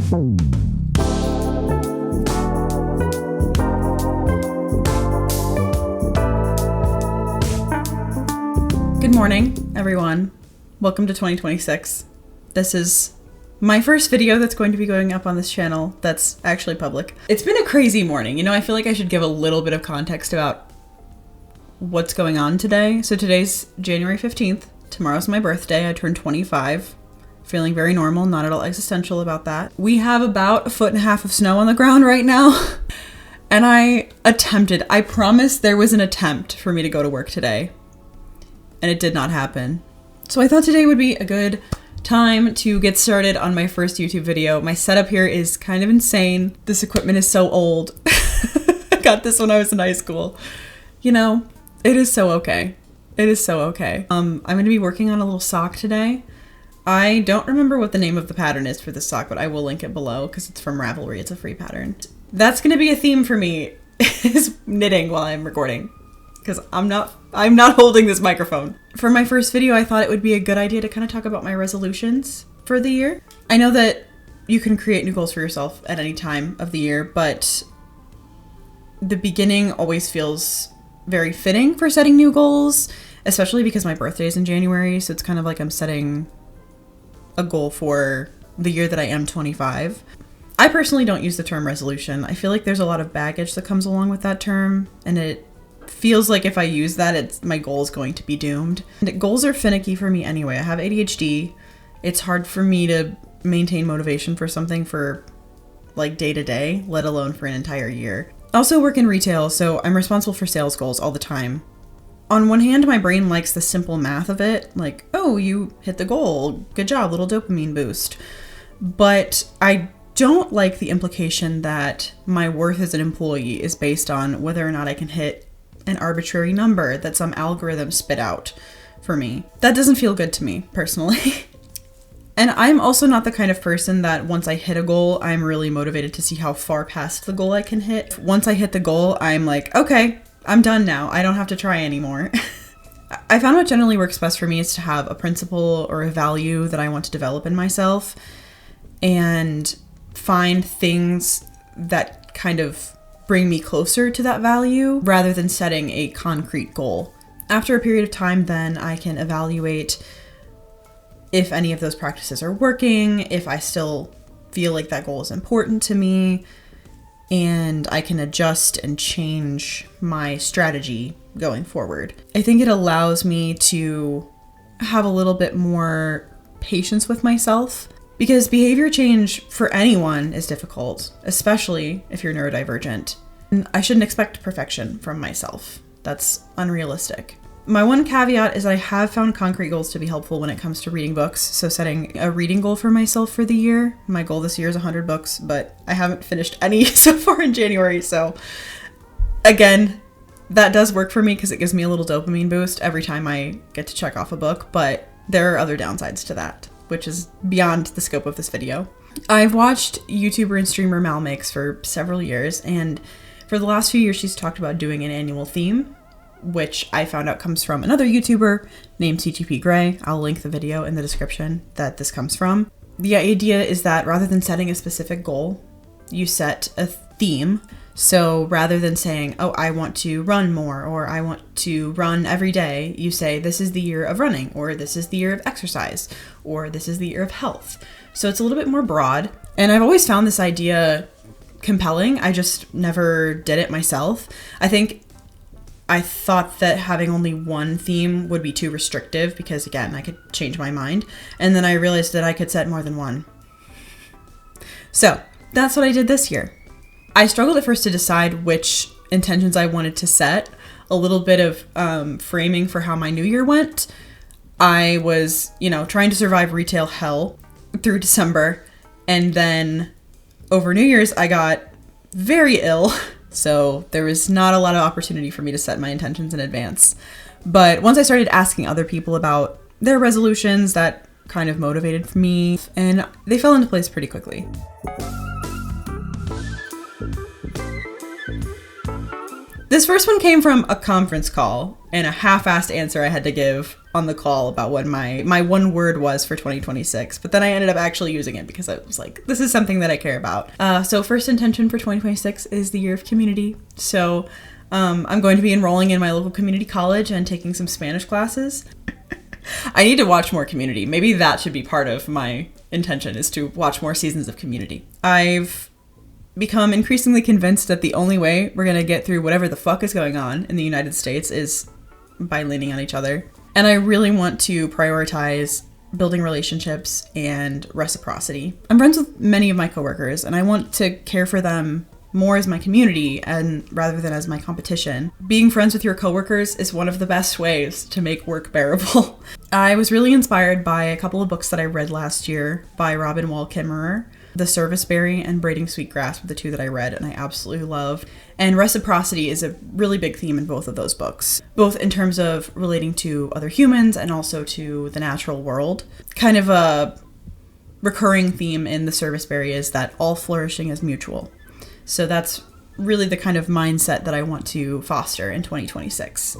Good morning, everyone. Welcome to 2026. This is my first video that's going to be going up on this channel that's actually public. It's been a crazy morning. You know, I feel like I should give a little bit of context about what's going on today. So today's January 15th. Tomorrow's my birthday. I turned 25. Feeling very normal, not at all existential about that. We have about 1.5 feet of snow on the ground right now. And I promised there was an attempt for me to go to work today. And it did not happen. So I thought today would be a good time to get started on my first YouTube video. My setup here is kind of insane. This equipment is so old. I got this when I was in high school. You know, it is so okay. It is so okay. I'm going to be working on a little sock today. I don't remember what the name of the pattern is for this sock, but I will link it below because it's from Ravelry. It's a free pattern. That's going to be a theme for me, is knitting while I'm recording. Because I'm not holding this microphone. For my first video, I thought it would be a good idea to kind of talk about my resolutions for the year. I know that you can create new goals for yourself at any time of the year, but the beginning always feels very fitting for setting new goals, especially because my birthday is in January, so it's kind of like I'm setting a goal for the year that I am 25. I personally don't use the term resolution. I feel like there's a lot of baggage that comes along with that term, and it feels like if I use that, my goal is going to be doomed. And goals are finicky for me anyway. I have ADHD. It's hard for me to maintain motivation for something for like day to day, let alone for an entire year. I also work in retail, so I'm responsible for sales goals all the time. On one hand, my brain likes the simple math of it, like, oh, you hit the goal, good job, little dopamine boost. But I don't like the implication that my worth as an employee is based on whether or not I can hit an arbitrary number that some algorithm spit out for me. That doesn't feel good to me, personally. And I'm also not the kind of person that once I hit a goal, I'm really motivated to see how far past the goal I can hit. Once I hit the goal, I'm like, okay, I'm done now. I don't have to try anymore. I found what generally works best for me is to have a principle or a value that I want to develop in myself and find things that kind of bring me closer to that value rather than setting a concrete goal. After a period of time, then I can evaluate if any of those practices are working, if I still feel like that goal is important to me, and I can adjust and change my strategy going forward. I think it allows me to have a little bit more patience with myself, because behavior change for anyone is difficult, especially if you're neurodivergent. And I shouldn't expect perfection from myself. That's unrealistic. My one caveat is I have found concrete goals to be helpful when it comes to reading books. So setting a reading goal for myself for the year. My goal this year is 100 books, but I haven't finished any so far in January. So again, that does work for me because it gives me a little dopamine boost every time I get to check off a book. But there are other downsides to that, which is beyond the scope of this video. I've watched YouTuber and streamer Mal Makes for several years, and for the last few years she's talked about doing an annual theme, which I found out comes from another YouTuber named CGP Grey. I'll link the video in the description that this comes from. The idea is that rather than setting a specific goal, you set a theme. So rather than saying, oh, I want to run more, or I want to run every day, you say, this is the year of running, or this is the year of exercise, or this is the year of health. So it's a little bit more broad. And I've always found this idea compelling. I just never did it myself. I thought that having only one theme would be too restrictive because, again, I could change my mind. And then I realized that I could set more than one. So that's what I did this year. I struggled at first to decide which intentions I wanted to set. A little bit of framing for how my new year went. I was, trying to survive retail hell through December. And then over New Year's, I got very ill. So there was not a lot of opportunity for me to set my intentions in advance. But once I started asking other people about their resolutions, that kind of motivated me, and they fell into place pretty quickly. This first one came from a conference call and a half-assed answer I had to give. on the call about what my one word was for 2026, but then I ended up actually using it because I was like, this is something that I care about. So first intention for 2026 is the year of community. So I'm going to be enrolling in my local community college and taking some Spanish classes. I need to watch more Community. Maybe that should be part of my intention, is to watch more seasons of Community. I've become increasingly convinced that the only way we're going to get through whatever the fuck is going on in the United States is by leaning on each other. And I really want to prioritize building relationships and reciprocity. I'm friends with many of my coworkers, and I want to care for them more as my community and rather than as my competition. Being friends with your coworkers is one of the best ways to make work bearable. I was really inspired by a couple of books that I read last year by Robin Wall Kimmerer. The Serviceberry and Braiding Sweetgrass were the two that I read and I absolutely love. And reciprocity is a really big theme in both of those books, both in terms of relating to other humans and also to the natural world. Kind of a recurring theme in The Serviceberry is that all flourishing is mutual. So that's really the kind of mindset that I want to foster in 2026.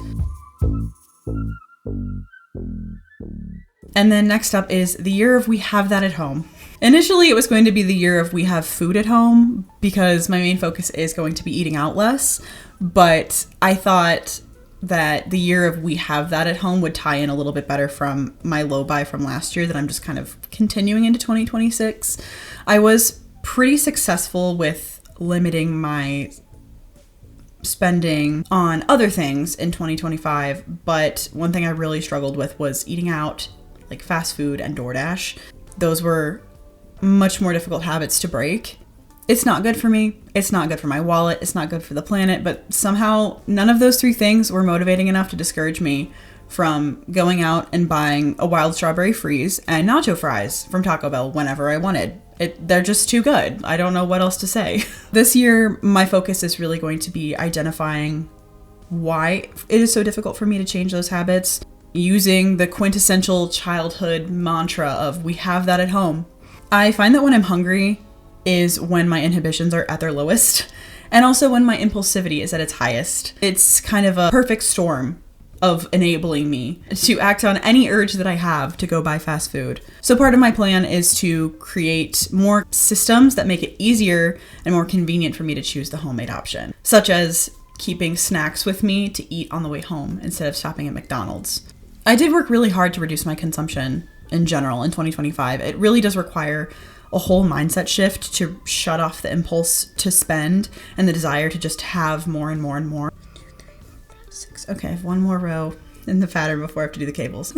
And then next up is the year of we have that at home. Initially, it was going to be the year of we have food at home because my main focus is going to be eating out less. But I thought that the year of we have that at home would tie in a little bit better from my low buy from last year that I'm just kind of continuing into 2026. I was pretty successful with limiting my spending on other things in 2025, but one thing I really struggled with was eating out, like fast food and DoorDash. Those were much more difficult habits to break. It's not good for me. It's not good for my wallet. It's not good for the planet, but somehow none of those three things were motivating enough to discourage me from going out and buying a wild strawberry freeze and nacho fries from Taco Bell whenever I wanted. They're just too good. I don't know what else to say. This year, my focus is really going to be identifying why it is so difficult for me to change those habits, using the quintessential childhood mantra of we have that at home. I find that when I'm hungry is when my inhibitions are at their lowest, and also when my impulsivity is at its highest. It's kind of a perfect storm of enabling me to act on any urge that I have to go buy fast food. So part of my plan is to create more systems that make it easier and more convenient for me to choose the homemade option, such as keeping snacks with me to eat on the way home instead of stopping at McDonald's. I did work really hard to reduce my consumption in general in 2025. It really does require a whole mindset shift to shut off the impulse to spend and the desire to just have more and more and more. Okay, I have one more row in the pattern before I have to do the cables.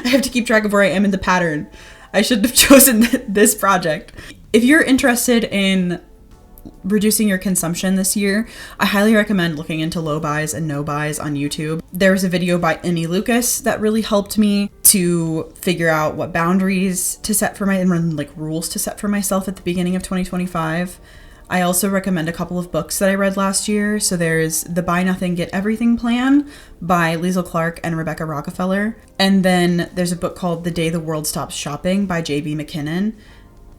I have to keep track of where I am in the pattern. I should have chosen this project. If you're interested in reducing your consumption this year, I highly recommend looking into low buys and no buys on YouTube. There's a video by Emmy Lucas that really helped me to figure out what boundaries to set for and rules to set for myself at the beginning of 2025. I also recommend a couple of books that I read last year. So there's The Buy Nothing, Get Everything Plan by Liesl Clark and Rebecca Rockefeller. And then there's a book called The Day the World Stops Shopping by J.B. McKinnon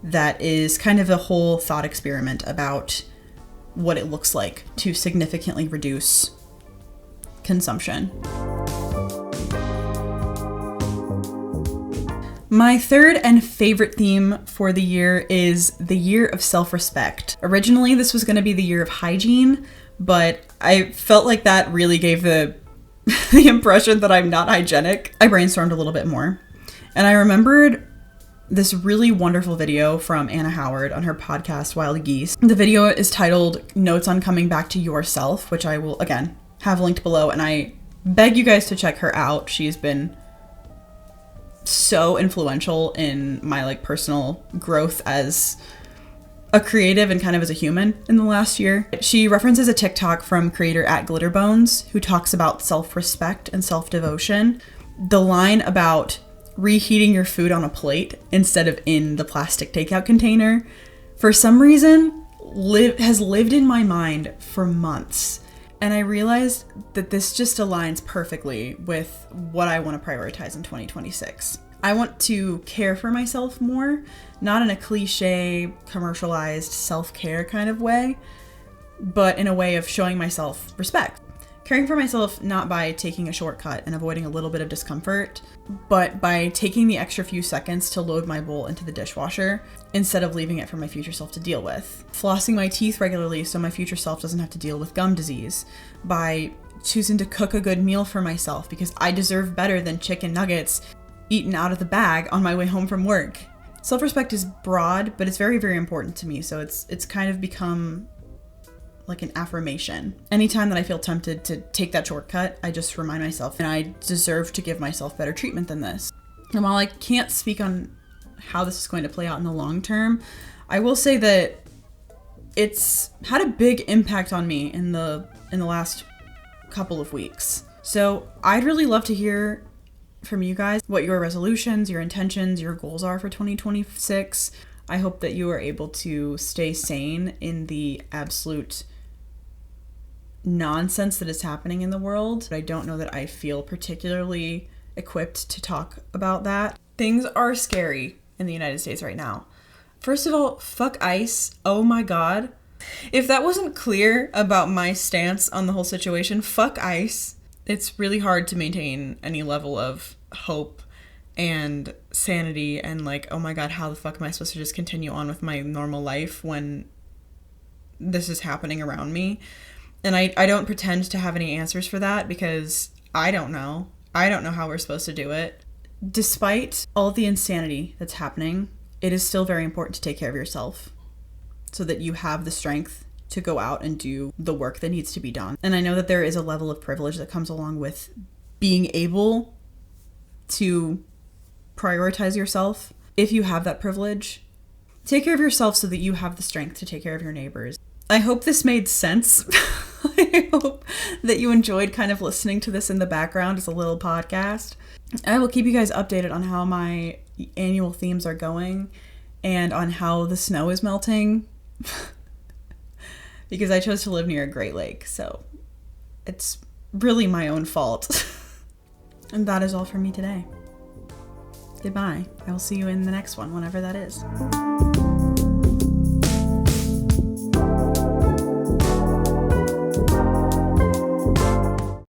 that is kind of a whole thought experiment about what it looks like to significantly reduce consumption. My third and favorite theme for the year is the year of self-respect. Originally, this was going to be the year of hygiene, but I felt like that really gave the impression that I'm not hygienic. I brainstormed a little bit more, and I remembered this really wonderful video from Anna Howard on her podcast, Wild Geese. The video is titled Notes on Coming Back to Yourself, which I will, again, have linked below, and I beg you guys to check her out. She's been so influential in my personal growth as a creative and kind of as a human in the last year. She references a TikTok from creator @Glitterbones who talks about self-respect and self-devotion. The line about reheating your food on a plate instead of in the plastic takeout container, for some reason, has lived in my mind for months. And I realized that this just aligns perfectly with what I want to prioritize in 2026. I want to care for myself more, not in a cliche, commercialized self-care kind of way, but in a way of showing myself respect. Caring for myself not by taking a shortcut and avoiding a little bit of discomfort, but by taking the extra few seconds to load my bowl into the dishwasher instead of leaving it for my future self to deal with. Flossing my teeth regularly so my future self doesn't have to deal with gum disease. By choosing to cook a good meal for myself because I deserve better than chicken nuggets eaten out of the bag on my way home from work. Self-respect is broad, but it's very, very important to me. So it's kind of become like an affirmation. Anytime that I feel tempted to take that shortcut, I just remind myself, and I deserve to give myself better treatment than this. And while I can't speak on how this is going to play out in the long term, I will say that it's had a big impact on me in the last couple of weeks. So I'd really love to hear from you guys what your resolutions, your intentions, your goals are for 2026. I hope that you are able to stay sane in the absolute nonsense that is happening in the world. I don't know that I feel particularly equipped to talk about that. Things are scary in the United States right now. First of all, fuck ICE. Oh my God. If that wasn't clear about my stance on the whole situation, fuck ICE. It's really hard to maintain any level of hope and sanity and like, oh my God, how the fuck am I supposed to just continue on with my normal life when this is happening around me? And I don't pretend to have any answers for that because I don't know. I don't know how we're supposed to do it. Despite all of the insanity that's happening, it is still very important to take care of yourself so that you have the strength to go out and do the work that needs to be done. And I know that there is a level of privilege that comes along with being able to prioritize yourself. If you have that privilege, take care of yourself so that you have the strength to take care of your neighbors. I hope this made sense. I hope that you enjoyed kind of listening to this in the background as a little podcast. I will keep you guys updated on how my annual themes are going and on how the snow is melting because I chose to live near a Great Lake, so it's really my own fault. And that is all for me today. Goodbye. I will see you in the next one, whenever that is.